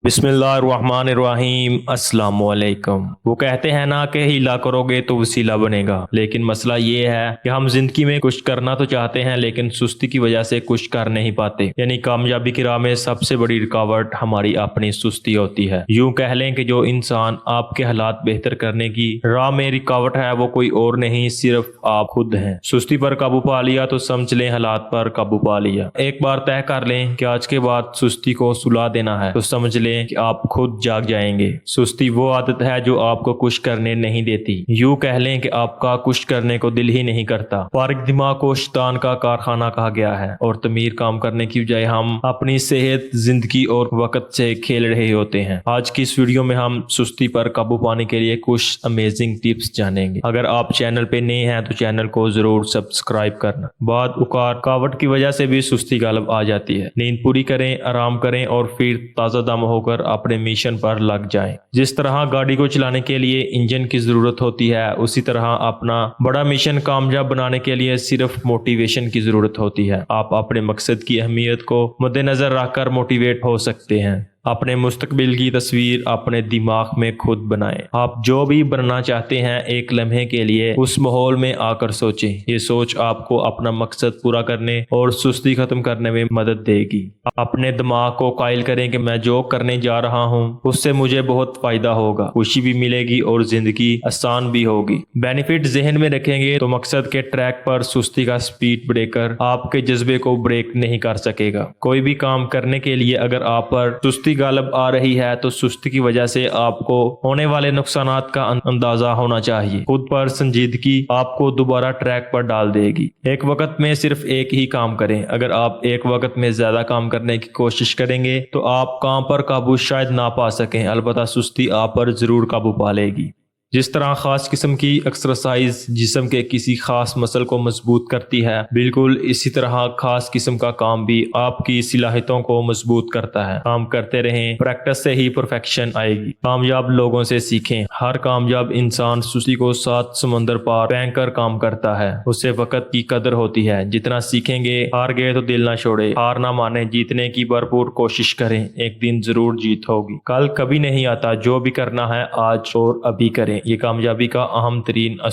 بسم اللہ الرحمن الرحیم۔ السلام علیکم۔ وہ کہتے ہیں نا کہ ہیلا کرو گے تو وسیلہ بنے گا، لیکن مسئلہ یہ ہے کہ ہم زندگی میں کچھ کرنا تو چاہتے ہیں لیکن سستی کی وجہ سے کچھ کر نہیں پاتے۔ یعنی کامیابی کی راہ میں سب سے بڑی رکاوٹ ہماری اپنی سستی ہوتی ہے۔ یوں کہہ لیں کہ جو انسان آپ کے حالات بہتر کرنے کی راہ میں رکاوٹ ہے وہ کوئی اور نہیں، صرف آپ خود ہیں۔ سستی پر قابو پا لیا تو سمجھ لیں حالات پر قابو پا لیا۔ ایک بار طے کر لیں کہ آج کے بعد سستی کو سلا دینا ہے تو سمجھ لیں کہ آپ خود جاگ جائیں گے۔ سستی وہ عادت ہے جو آپ کو کچھ کرنے نہیں دیتی۔ یوں کہہ لیں کہ آپ کا کچھ کرنے کو دل ہی نہیں کرتا۔ فارغ دماغ کو شیطان کا کارخانہ کہا گیا ہے، اور تعمیر کام کرنے کی بجائے ہم اپنی صحت، زندگی اور وقت سے کھیل رہے ہوتے ہیں۔ آج کی اس ویڈیو میں ہم سستی پر قابو پانے کے لیے کچھ امیزنگ ٹپس جانیں گے۔ اگر آپ چینل پہ نئے ہیں تو چینل کو ضرور سبسکرائب کرنا۔ بعد اوقات رکاوٹ کی وجہ سے بھی سستی غالب آ جاتی ہے۔ نیند پوری کریں، آرام کریں اور پھر تازہ دم ہو کر اپنے مشن پر لگ جائیں۔ جس طرح گاڑی کو چلانے کے لیے انجن کی ضرورت ہوتی ہے، اسی طرح اپنا بڑا مشن کامیاب بنانے کے لیے صرف موٹیویشن کی ضرورت ہوتی ہے۔ آپ اپنے مقصد کی اہمیت کو مد نظر رکھ کر موٹیویٹ ہو سکتے ہیں۔ اپنے مستقبل کی تصویر اپنے دماغ میں خود بنائیں۔ آپ جو بھی بننا چاہتے ہیں ایک لمحے کے لیے اس ماحول میں آ کر سوچیں۔ یہ سوچ آپ کو اپنا مقصد پورا کرنے اور سستی ختم کرنے میں مدد دے گی۔ اپنے دماغ کو قائل کریں کہ میں جو کرنے جا رہا ہوں اس سے مجھے بہت فائدہ ہوگا، خوشی بھی ملے گی اور زندگی آسان بھی ہوگی۔ بینیفٹ ذہن میں رکھیں گے تو مقصد کے ٹریک پر سستی کا سپیڈ بریکر آپ کے جذبے کو بریک نہیں کر سکے گا۔ کوئی بھی کام کرنے کے لیے اگر آپ پر سستی غالب آ رہی ہے تو سستی کی وجہ سے آپ کو ہونے والے نقصانات کا اندازہ ہونا چاہیے۔ خود پر سنجیدگی آپ کو دوبارہ ٹریک پر ڈال دے گی۔ ایک وقت میں صرف ایک ہی کام کریں۔ اگر آپ ایک وقت میں زیادہ کام کرنے کی کوشش کریں گے تو آپ کام پر قابو شاید نہ پا سکیں، البتہ سستی آپ پر ضرور قابو پا لے گی۔ جس طرح خاص قسم کی ایکسرسائز جسم کے کسی خاص مسل کو مضبوط کرتی ہے، بالکل اسی طرح خاص قسم کا کام بھی آپ کی صلاحیتوں کو مضبوط کرتا ہے۔ کام کرتے رہیں، پریکٹس سے ہی پرفیکشن آئے گی۔ کامیاب لوگوں سے سیکھیں۔ ہر کامیاب انسان سستی کو 7 سمندر پار پھینک کر کام کرتا ہے۔ اسے وقت کی قدر ہوتی ہے۔ جتنا سیکھیں گے، ہار گئے تو دل نہ چھوڑے، ہار نہ مانے، جیتنے کی بھرپور کوشش کریں، ایک دن ضرور جیت ہوگی۔ کل کبھی نہیں آتا، جو بھی کرنا ہے آج اور ابھی کریں، یہ کامیابی کا اہم ترین اصول